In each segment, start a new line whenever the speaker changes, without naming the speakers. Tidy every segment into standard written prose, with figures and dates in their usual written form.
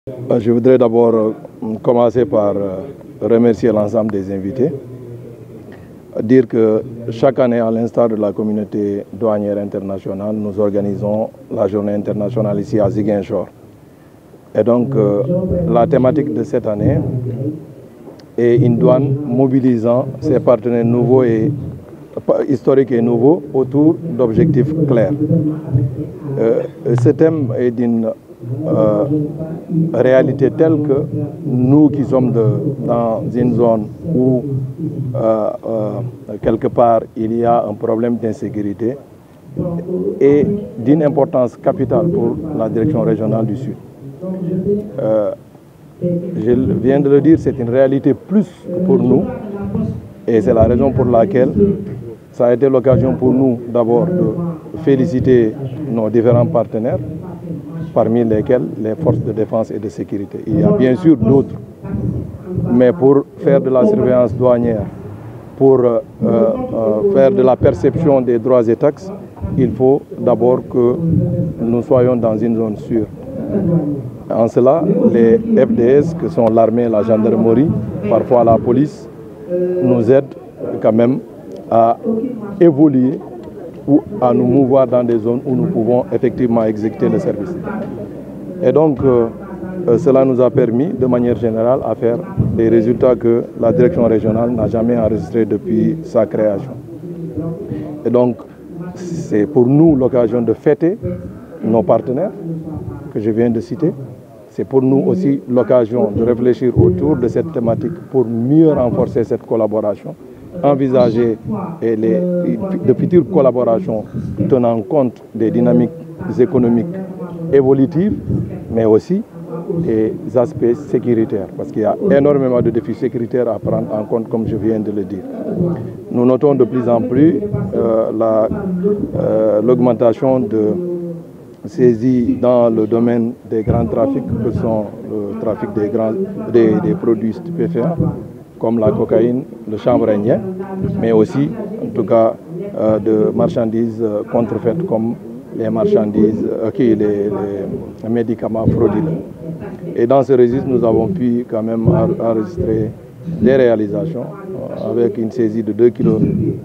Je voudrais d'abord commencer par remercier l'ensemble des invités. Dire que chaque année, à l'instar de la communauté douanière internationale, nous organisons la journée internationale ici à Ziguinchor. Et donc, la thématique de cette année est une douane mobilisant ses partenaires nouveaux et historiques et nouveaux autour d'objectifs clairs. Ce thème est d'une réalité telle que nous qui sommes dans une zone où quelque part il y a un problème d'insécurité et d'une importance capitale pour la direction régionale du Sud. Je viens de le dire, c'est une réalité plus pour nous et c'est la raison pour laquelle ça a été l'occasion pour nous d'abord de féliciter nos différents partenaires, parmi lesquels les forces de défense et de sécurité. Il y a bien sûr d'autres, mais pour faire de la surveillance douanière, pour faire de la perception des droits et taxes, il faut d'abord que nous soyons dans une zone sûre. En cela, les FDS, que sont l'armée, la gendarmerie, parfois la police, nous aident quand même à évoluer ou à nous mouvoir dans des zones où nous pouvons effectivement exécuter le service. Et donc, cela nous a permis, de manière générale, à faire des résultats que la direction régionale n'a jamais enregistrés depuis sa création. Et donc, c'est pour nous l'occasion de fêter nos partenaires que je viens de citer. C'est pour nous aussi l'occasion de réfléchir autour de cette thématique pour mieux renforcer cette collaboration, envisager de futures collaborations tenant compte des dynamiques économiques évolutives, mais aussi des aspects sécuritaires, parce qu'il y a énormément de défis sécuritaires à prendre en compte, comme je viens de le dire. Nous notons de plus en plus l'augmentation de saisies dans le domaine des grands trafics, que sont le trafic des produits stupéfiants, comme la cocaïne, le chanvre indien, mais aussi, en tout cas, de marchandises contrefaites comme les marchandises, les médicaments frauduleux. Et dans ce registre, nous avons pu quand même enregistrer des réalisations avec une saisie de 2 kg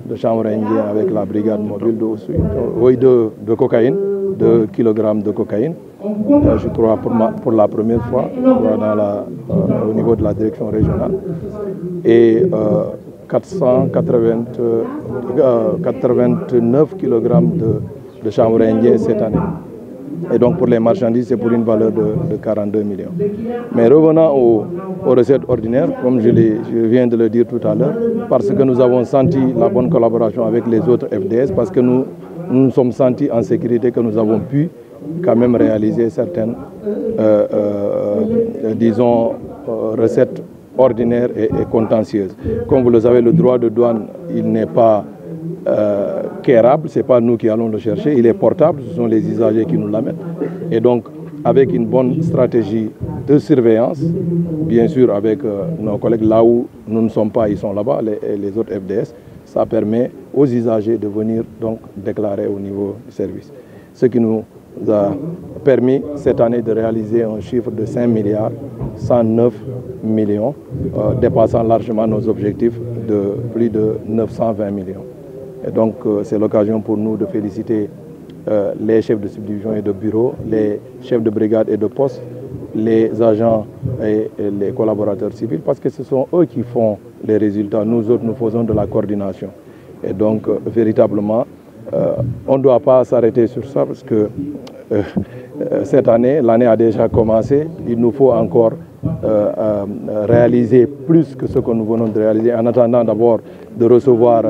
de chanvre indien avec la brigade mobile de cocaïne, 2 kg de cocaïne. Je crois pour la première fois au niveau de la direction régionale, et 489 kg de chanvre indien cette année. Et donc pour les marchandises, c'est pour une valeur de 42 millions. Mais revenant aux recettes ordinaires, comme je viens de le dire tout à l'heure, parce que nous avons senti la bonne collaboration avec les autres FDS, parce que nous nous sommes sentis en sécurité, que nous avons pu quand même réaliser certaines, disons, recettes ordinaires et contentieuses. Comme vous le savez, le droit de douane, il n'est pas quérable, ce n'est pas nous qui allons le chercher, il est portable, ce sont les usagers qui nous l'amènent. Et donc, avec une bonne stratégie de surveillance, bien sûr avec nos collègues là où nous ne sommes pas, ils sont là-bas, les autres FDS, ça permet aux usagers de venir donc déclarer au niveau du service. Ce qui nous a permis cette année de réaliser un chiffre de 5 milliards 109 millions, dépassant largement nos objectifs de plus de 920 millions. Et donc c'est l'occasion pour nous de féliciter les chefs de subdivision et de bureau, les chefs de brigade et de poste, les agents et les collaborateurs civils, parce que ce sont eux qui font les résultats. Nous autres, nous faisons de la coordination. Et donc, véritablement, on ne doit pas s'arrêter sur ça, parce que cette année, l'année a déjà commencé. Il nous faut encore réaliser plus que ce que nous venons de réaliser, en attendant d'abord de recevoir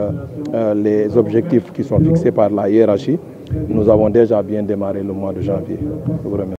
les objectifs qui sont fixés par la hiérarchie. Nous avons déjà bien démarré le mois de janvier. Je vous remercie.